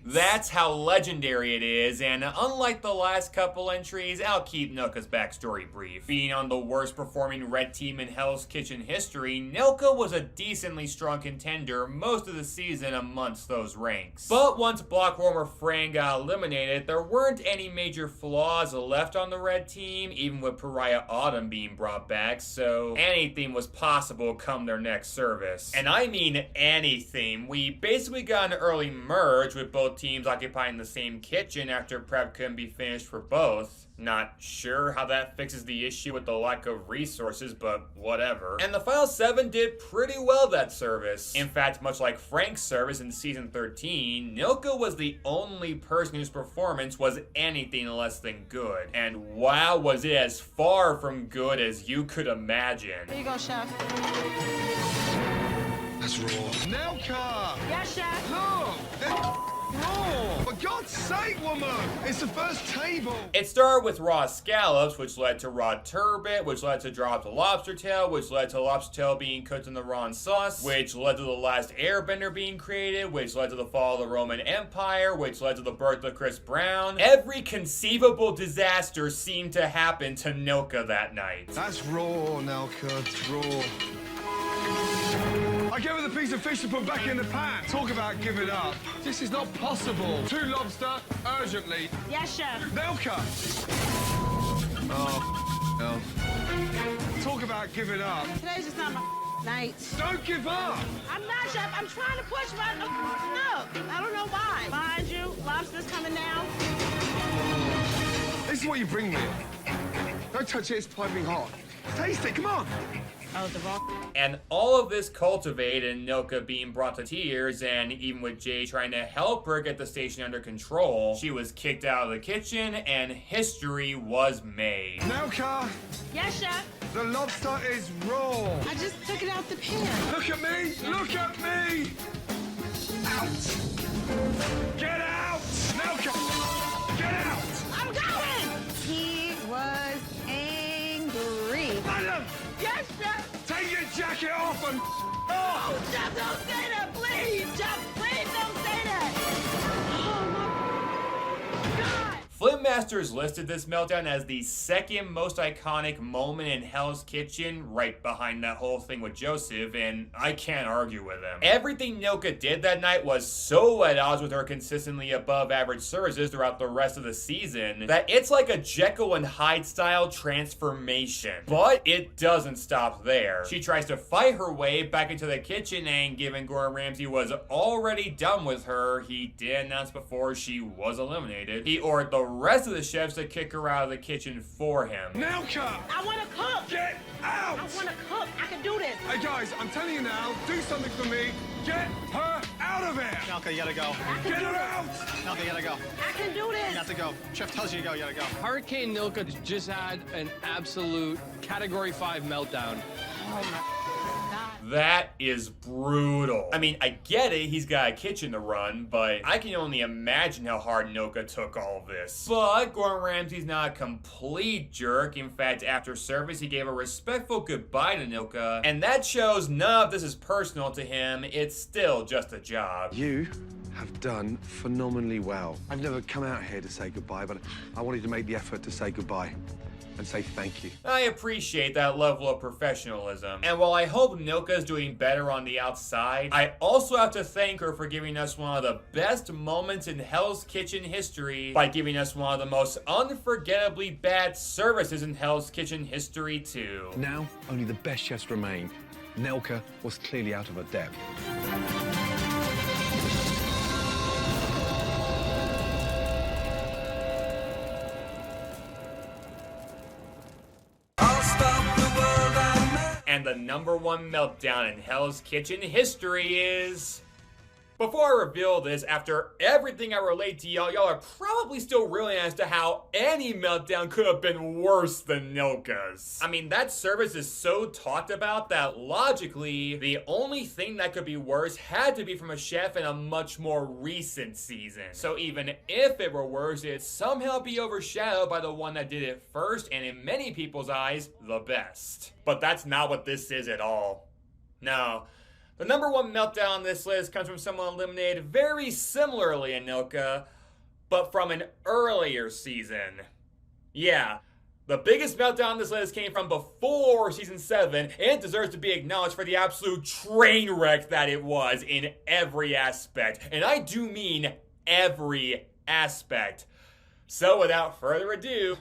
That's how legendary it is, and unlike the last couple entries, I'll keep Nilka's backstory brief. Being on the worst performing red team in Hell's Kitchen history, Nilka was a decently strong contender most of the season amongst those ranks. But once Blockwormer Fran got eliminated, there weren't any major flaws left on the red team, even with Pariah Autumn being brought back, so anything was possible come their next service. And I mean anything. We basically got an early merge with both teams occupying the same kitchen after prep couldn't be finished for both. Not sure how that fixes the issue with the lack of resources, but whatever. And the Final 7 did pretty well that service. In fact, much like Frank's service in Season 13, Nilka was the only person whose performance was anything less than good. And wow, was it as far from good as you could imagine. Here you go, Chef. That's raw. Nilka! Yes, Chef. Look! Raw! For God's sake, woman! It's the first table! It started with raw scallops, which led to raw turbot, which led to dropped lobster tail, which led to lobster tail being cooked in the raw sauce, which led to the last airbender being created, which led to the fall of the Roman Empire, which led to the birth of Chris Brown. Every conceivable disaster seemed to happen to Nilka that night. That's raw, Nilka. It's raw. I gave her the piece of fish to put back in the pan. Talk about give it up. This is not possible. 2 lobster, urgently. Yes, Chef. Nilka! Oh, no. Talk about give it up. Today's just not my night. Don't give up! I'm not, Chef. I'm trying to push my no. I don't know why. Behind you, lobster's coming down. This is what you bring me. Don't touch it, it's piping hot. Taste it, come on! Oh, the wrong. And all of this cultivated Nilka being brought to tears, and even with Jay trying to help her get the station under control, she was kicked out of the kitchen and history was made. Nilka! Yes, Chef. The lobster is raw. I just took it out the pan. Look at me! Look at me! Out! Get out! Nilka! Get out! I'm going! He was angry. Madam! Yes, Chef. Take your jacket off and off! Oh, Chef, don't say that, please! Chef, please don't say that! Oh, my God! Flint Masters listed this meltdown as the second most iconic moment in Hell's Kitchen, right behind that whole thing with Joseph, and I can't argue with him. Everything Nilka did that night was so at odds with her consistently above average services throughout the rest of the season that it's like a Jekyll and Hyde style transformation. But it doesn't stop there. She tries to fight her way back into the kitchen, and given Gordon Ramsay was already done with her, he did announce before she was eliminated, he ordered the rest of the chefs to kick her out of the kitchen for him. Nilka! I want to cook! Get out! I want to cook! I can do this! Hey guys, I'm telling you now, do something for me. Get her out of here! Nilka, you gotta go. Get her out! Nilka, you gotta go. I can do this! You have to go. Chef tells you to go, you gotta go. Hurricane Nilka just had an absolute Category 5 meltdown. Oh, my God. That is brutal. I mean, I get it, he's got a kitchen to run, but I can only imagine how hard Nilka took all of this. But Gordon Ramsay's not a complete jerk. In fact, after service, he gave a respectful goodbye to Nilka, and that shows none of this is personal to him. It's still just a job. You have done phenomenally well. I've never come out here to say goodbye, but I wanted to make the effort to say goodbye and say thank you. I appreciate that level of professionalism. And while I hope Nilka's doing better on the outside, I also have to thank her for giving us one of the best moments in Hell's Kitchen history by giving us one of the most unforgettably bad services in Hell's Kitchen history too. Now, only the best chefs remain. Nilka was clearly out of her depth. And the #1 meltdown in Hell's Kitchen history is Before I reveal this, after everything I relate to y'all are probably still reeling as to how any meltdown could have been worse than Nilka's. I mean, that service is so talked about that logically, the only thing that could be worse had to be from a chef in a much more recent season. So even if it were worse, it'd somehow be overshadowed by the one that did it first, and in many people's eyes, the best. But that's not what this is at all. No. The number one meltdown on this list comes from someone eliminated very similarly in Nilka, but from an earlier season. Yeah, the biggest meltdown on this list came from before season 7, and it deserves to be acknowledged for the absolute train wreck that it was in every aspect. And I do mean every aspect. So without further ado,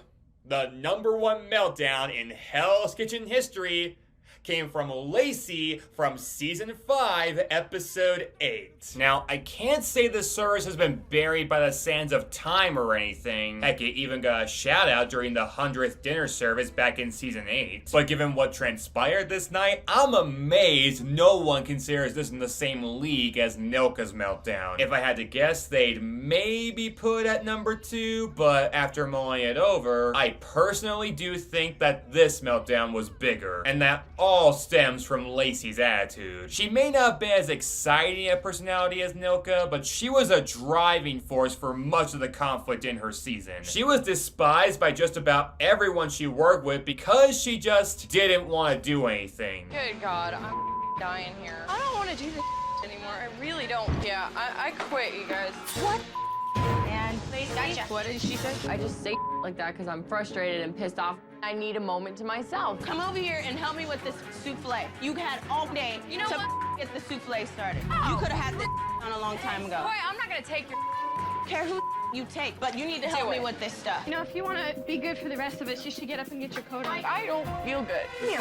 the number one meltdown in Hell's Kitchen history came from Lacey from season 5, episode 8. Now, I can't say this service has been buried by the sands of time or anything. Heck, it even got a shout out during the 100th dinner service back in season 8. But given what transpired this night, I'm amazed no one considers this in the same league as Nilka's meltdown. If I had to guess, they'd maybe put it at number 2, but after mulling it over, I personally do think that this meltdown was bigger, and that all stems from Lacey's attitude. She may not have been as exciting a personality as Nilka, but she was a driving force for much of the conflict in her season. She was despised by just about everyone she worked with because she just didn't want to do anything. Good God, I'm dying here. I don't want to do this anymore. I really don't. Yeah, I quit, you guys. What? And Gotcha. What did she say? I just say like that because I'm frustrated and pissed off. I need a moment to myself. Come over here and help me with this souffle. You had all day to get the souffle started. Oh. You could have had this on a long time ago. Boy, I'm not gonna take your Care who you take, but you need to help me with this stuff. You know, if you want to be good for the rest of us, you should get up and get your coat on. I don't feel good. Come here.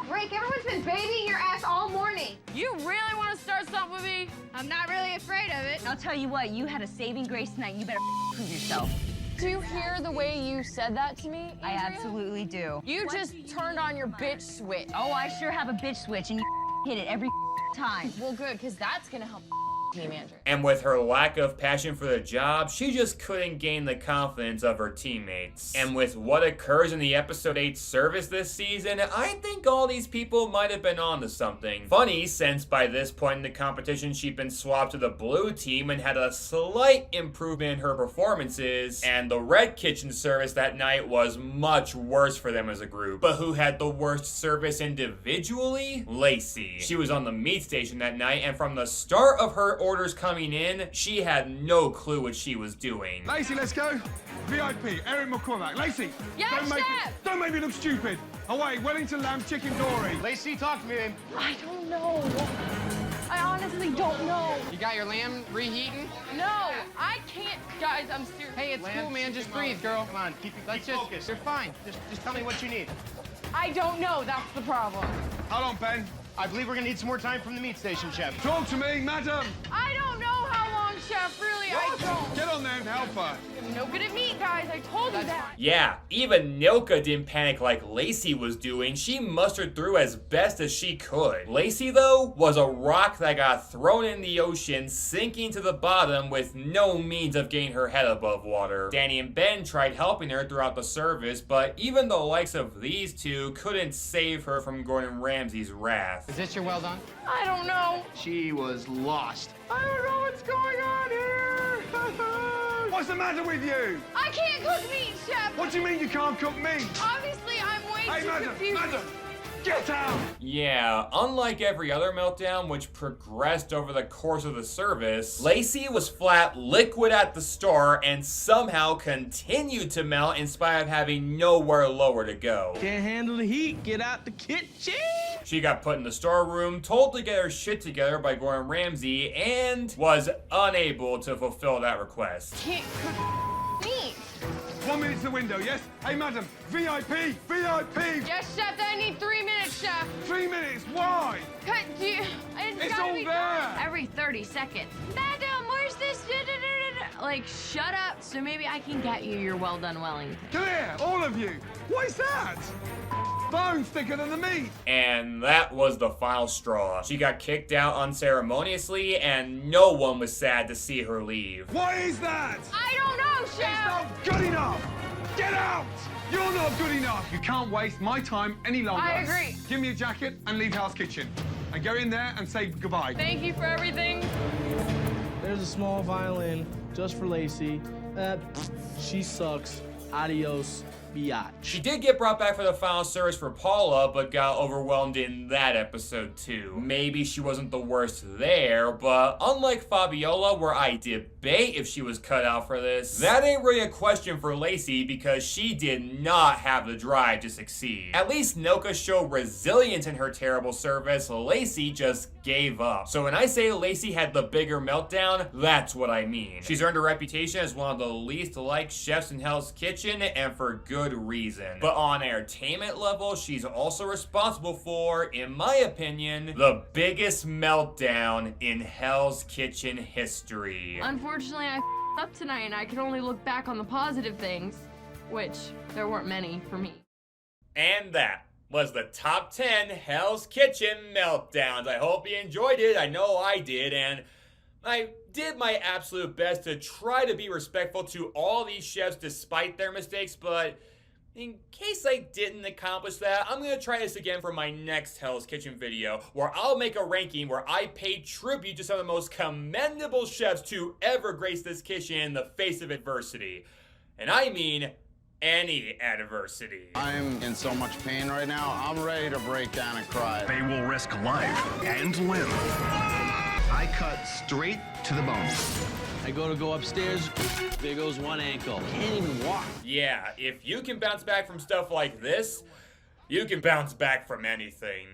Rick, everyone's been babying your ass all morning. You really want to start something with me? I'm not really afraid of it. I'll tell you what, you had a saving grace tonight. You better prove yourself. Do you hear the way you said that to me, Andrea? I absolutely do. You just turned on your bitch switch. Oh, I sure have a bitch switch, and you hit it every time. Well, good, because that's gonna help team manager. And with her lack of passion for the job, she just couldn't gain the confidence of her teammates. And with what occurs in the episode 8 service this season, I think all these people might have been onto something. Funny, since by this point in the competition she'd been swapped to the blue team and had a slight improvement in her performances, and the red kitchen service that night was much worse for them as a group. But who had the worst service individually? Lacey. She was on the meat station that night, and from the start of her orders coming in, she had no clue what she was doing. Lacey, let's go. VIP, Erin McCormack. Lacey, don't make me look stupid. Away, Wellington lamb, chicken dory. Lacey, talk to me, babe. I don't know. I honestly don't know. You got your lamb reheating? No, I can't. Guys, I'm serious. Hey, it's cool, man. Just breathe, girl. Come on, keep focused. You're fine. Just tell me what you need. I don't know. That's the problem. Hold on, Ben. I believe we're gonna need some more time from the meat station, Chef. Talk to me, madam. I don't know how long, Chef. Really, I don't. Get on there and help her. I'm no good at meat, guys. I told you that. Yeah, even Nilka didn't panic like Lacey was doing. She mustered through as best as she could. Lacey, though, was a rock that got thrown in the ocean, sinking to the bottom with no means of getting her head above water. Danny and Ben tried helping her throughout the service, but even the likes of these two couldn't save her from Gordon Ramsay's wrath. Is this your well done? I don't know. She was lost. I don't know what's going on here. What's the matter with you? I can't cook meat, Chef. What do you mean you can't cook meat? Obviously, I'm way too confused. Madam, get out! Yeah, unlike every other meltdown which progressed over the course of the service, Lacey was flat liquid at the start and somehow continued to melt in spite of having nowhere lower to go. Can't handle the heat, get out the kitchen! She got put in the storeroom, told to get her shit together by Gordon Ramsay, and was unable to fulfill that request. Can't cook meat. 1 minute to the window, yes? Hey, madam, VIP, VIP! Yes, Chef, I need 3 minutes, Chef. 3 minutes, why? It's all there! Every 30 seconds. Madam, where's this? Like, shut up, so maybe I can get you your well done Wellington. Come here, all of you. What is that? bone's thicker than the meat. And that was the final straw. She got kicked out unceremoniously, and no one was sad to see her leave. What is that? I don't know, Chef. It's not good enough. Get out. You're not good enough. You can't waste my time any longer. I agree. Give me a jacket and leave Hell's Kitchen. And go in there and say goodbye. Thank you for everything. There's a small violin just for Lacey. She sucks. Adios, biatch. She did get brought back for the final service for Paula, but got overwhelmed in that episode too. Maybe she wasn't the worst there, but unlike Fabiola, where I debate if she was cut out for this, that ain't really a question for Lacey because she did not have the drive to succeed. At least Nelka showed resilience in her terrible service. Lacey just gave up. So when I say Lacey had the bigger meltdown, that's what I mean. She's earned a reputation as one of the least liked chefs in Hell's Kitchen, and for good reason. But on entertainment level, she's also responsible for, in my opinion, the biggest meltdown in Hell's Kitchen history. Unfortunately, I f***ed up tonight and I can only look back on the positive things, which there weren't many for me. And that was the top 10 Hell's Kitchen meltdowns. I hope you enjoyed it. I know I did, and I did my absolute best to try to be respectful to all these chefs despite their mistakes, but in case I didn't accomplish that, I'm gonna try this again for my next Hell's Kitchen video, where I'll make a ranking where I pay tribute to some of the most commendable chefs to ever grace this kitchen in the face of adversity. And I mean any adversity. I'm in so much pain right now, I'm ready to break down and cry. They will risk life and limb. I cut straight to the bone. I go upstairs, there goes one ankle. Can't even walk. Yeah, if you can bounce back from stuff like this, you can bounce back from anything.